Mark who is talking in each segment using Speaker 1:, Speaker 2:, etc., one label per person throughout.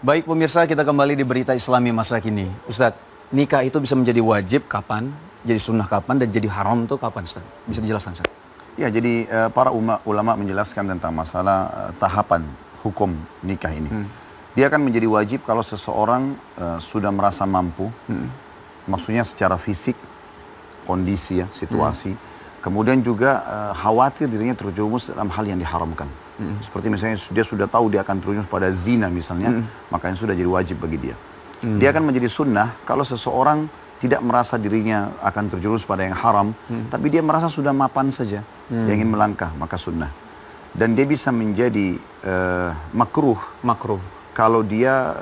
Speaker 1: Baik pemirsa, kita kembali di Berita Islami masa kini. Ustadz, nikah itu bisa menjadi wajib kapan, jadi sunnah kapan, dan jadi haram itu kapan, Ustadz? Bisa dijelaskan, Ustadz?
Speaker 2: Ya, jadi para ulama menjelaskan tentang masalah tahapan hukum nikah ini. Dia akan menjadi wajib kalau seseorang sudah merasa mampu, maksudnya secara fisik, kondisi ya, situasi. Kemudian juga khawatir dirinya terjerumus dalam hal yang diharamkan. Seperti misalnya dia sudah tahu dia akan terjerumus pada zina misalnya, makanya sudah jadi wajib bagi dia. Dia akan menjadi sunnah kalau seseorang tidak merasa dirinya akan terjerumus pada yang haram, tapi dia merasa sudah mapan saja, dia ingin melangkah, maka sunnah. Dan dia bisa menjadi makruh kalau dia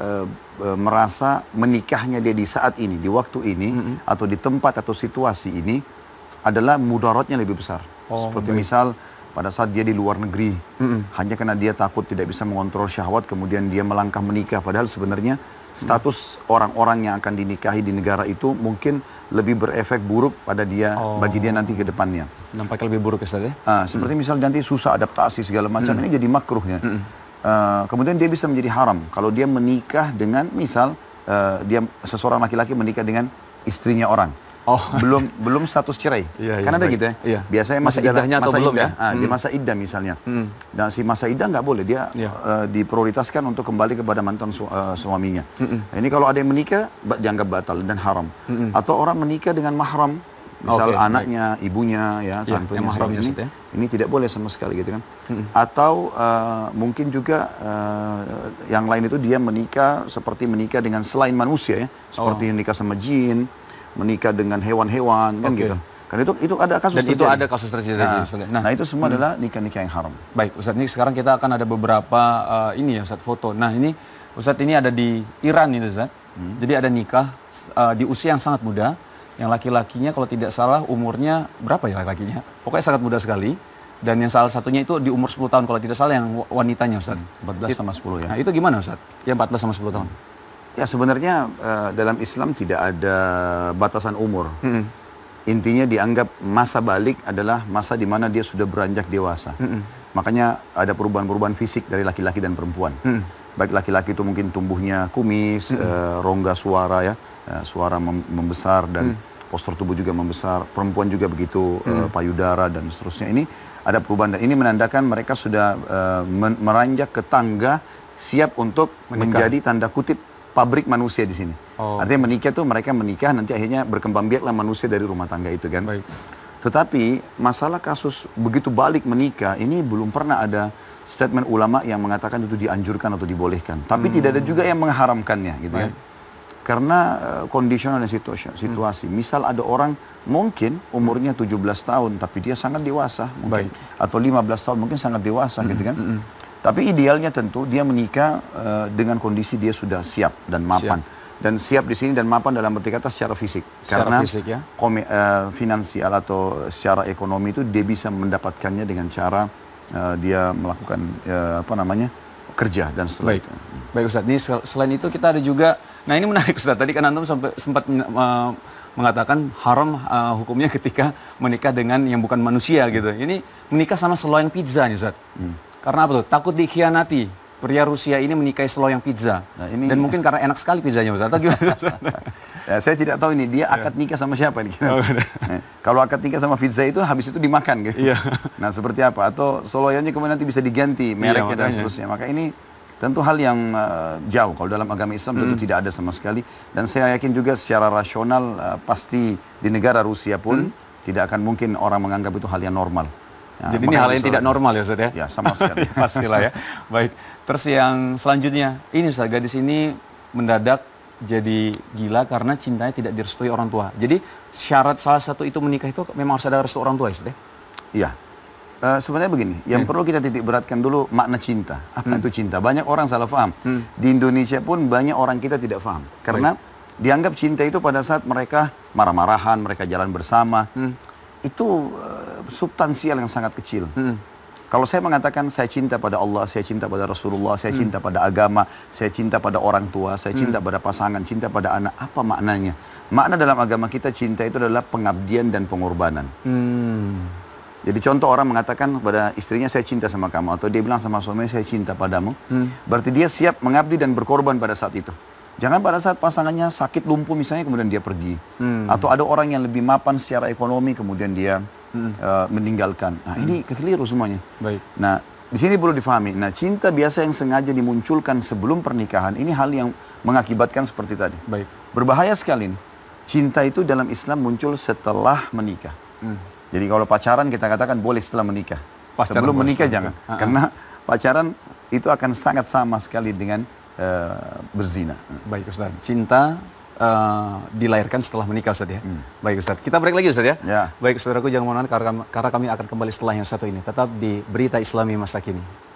Speaker 2: merasa menikahnya dia di saat ini, di waktu ini, atau di tempat atau situasi ini adalah mudaratnya lebih besar. Seperti misal pada saat dia di luar negeri, hanya karena dia takut tidak bisa mengontrol syahwat, kemudian dia melangkah menikah. Padahal sebenarnya status orang-orang yang akan dinikahi di negara itu mungkin lebih berefek buruk pada dia, bagi dia nanti ke depannya.
Speaker 1: Nampaknya lebih buruk, Ustaz ya?
Speaker 2: Seperti misal nanti susah adaptasi segala macam, ini jadi makruhnya. Kemudian dia bisa menjadi haram kalau dia menikah dengan, misal dia seseorang laki-laki menikah dengan istrinya orang. Belum status cerai. Kan ada gitu ya. Biasanya
Speaker 1: masa iddahnya atau belum ya?
Speaker 2: Di masa iddah misalnya. Dan si masa iddah nggak boleh, dia diprioritaskan untuk kembali kepada mantan suaminya. Nah, ini kalau ada yang menikah dianggap batal dan haram. Atau orang menikah dengan mahram, misal anaknya, ibunya, ya, tentunya
Speaker 1: mahramnya
Speaker 2: ini tidak boleh sama sekali gitu kan. Atau mungkin juga yang lain itu dia menikah seperti menikah dengan selain manusia ya, seperti nikah sama jin, menikah dengan hewan-hewan, kan gitu. Karena itu ada kasus
Speaker 1: dan
Speaker 2: terjadi.
Speaker 1: itu ada kasus terjadi.
Speaker 2: Nah itu semua adalah nikah-nikah yang haram.
Speaker 1: Baik, Ustadz, ini sekarang kita akan ada beberapa ini ya, Ustadz, foto. Nah ini, Ustadz, ini ada di Iran ini, Ustadz. Jadi ada nikah di usia yang sangat muda. Yang laki-lakinya kalau tidak salah umurnya berapa ya laki-lakinya? Pokoknya sangat muda sekali. Dan yang salah satunya itu di umur 10 tahun kalau tidak salah yang wanitanya, Ustadz.
Speaker 2: 14 sama 10 ya.
Speaker 1: Nah itu gimana, Ustadz? Ya 14 sama 10 tahun.
Speaker 2: Ya sebenarnya dalam Islam tidak ada batasan umur. Intinya dianggap masa balik adalah masa di mana dia sudah beranjak dewasa. Makanya ada perubahan-perubahan fisik dari laki-laki dan perempuan. Baik laki-laki itu mungkin tumbuhnya kumis, rongga suara ya, suara membesar dan postur tubuh juga membesar. Perempuan juga begitu, payudara dan seterusnya. Ini ada perubahan dan ini menandakan mereka sudah meranjak ke tangga siap untuk menjadi tanda kutip pabrik manusia di sini. Artinya menikah tuh mereka menikah nanti akhirnya berkembang biaklah manusia dari rumah tangga itu kan. Tetapi masalah kasus begitu balik menikah ini belum pernah ada statement ulama yang mengatakan itu dianjurkan atau dibolehkan. Tapi tidak ada juga yang mengharamkannya gitu ya. Karena kondisional dan situasi. Misal ada orang mungkin umurnya 17 tahun tapi dia sangat dewasa mungkin. Atau 15 tahun mungkin sangat dewasa gitu kan. Tapi idealnya tentu dia menikah dengan kondisi dia sudah siap dan mapan. Dan siap di sini dan mapan dalam arti kata secara fisik. Karena
Speaker 1: fisik, ya?
Speaker 2: Finansial atau secara ekonomi itu dia bisa mendapatkannya dengan cara dia melakukan kerja dan setelah itu.
Speaker 1: Baik Ustadz, ini selain itu kita ada juga, nah ini menarik Ustadz, tadi kan Antum sempat mengatakan haram hukumnya ketika menikah dengan yang bukan manusia gitu. Ini menikah sama seloyang pizza nih Ustadz. Karena apa tuh? Takut dikhianati. Pria Rusia ini menikahi seloyang pizza. Nah, ini... Dan mungkin karena enak sekali pizzanya Ustaz. Atau gimana?
Speaker 2: Ya, saya tidak tahu ini dia akad nikah sama siapa nih. Kalau akad nikah sama pizza itu habis itu dimakan gitu. Nah, seperti apa? Atau seloyangnya kemudian nanti bisa diganti mereknya dan seterusnya. Maka ini tentu hal yang jauh. Kalau dalam agama Islam tentu tidak ada sama sekali. Dan saya yakin juga secara rasional pasti di negara Rusia pun tidak akan mungkin orang menganggap itu hal yang normal.
Speaker 1: Nah, jadi ini hal yang tidak normal ya Ustaz ya?
Speaker 2: Ya, sama sekali.
Speaker 1: Pastilah ya. Baik, terus yang selanjutnya, ini Ustaz, gadis ini mendadak jadi gila karena cintanya tidak direstui orang tua. Jadi syarat salah satu itu menikah itu memang harus ada restu orang tua ya Ustaz ya?
Speaker 2: Iya. Sebenarnya begini, yang perlu kita titik beratkan dulu makna cinta. Apa itu cinta? Banyak orang salah paham. Di Indonesia pun banyak orang kita tidak paham. Karena dianggap cinta itu pada saat mereka marah-marahan, mereka jalan bersama. Itu substansial yang sangat kecil. Kalau saya mengatakan saya cinta pada Allah, saya cinta pada Rasulullah, saya cinta pada agama, saya cinta pada orang tua, saya cinta pada pasangan, cinta pada anak, apa maknanya? Makna dalam agama kita cinta itu adalah pengabdian dan pengorbanan. Jadi contoh orang mengatakan kepada istrinya saya cinta sama kamu, atau dia bilang sama suaminya saya cinta padamu, berarti dia siap mengabdi dan berkorban pada saat itu. Jangan pada saat pasangannya sakit lumpuh misalnya kemudian dia pergi, atau ada orang yang lebih mapan secara ekonomi kemudian dia meninggalkan. Nah ini kekeliru semuanya.
Speaker 1: Baik.
Speaker 2: Nah di sini perlu difahami. Nah cinta biasa yang sengaja dimunculkan sebelum pernikahan ini hal yang mengakibatkan seperti tadi.
Speaker 1: Baik.
Speaker 2: Berbahaya sekali nih. Cinta itu dalam Islam muncul setelah menikah. Jadi kalau pacaran kita katakan boleh setelah menikah. Sebelum menikah jangan. Karena pacaran itu akan sangat sama sekali dengan berzina.
Speaker 1: Baik Ustaz. Cinta dilahirkan setelah menikah Ustaz ya. Baik Ustaz. Kita break lagi Ustaz ya.
Speaker 2: Ya.
Speaker 1: Baik saudaraku jangan kemana-mana karena kami akan kembali setelah yang satu ini. Tetap di Berita Islami Masa Kini.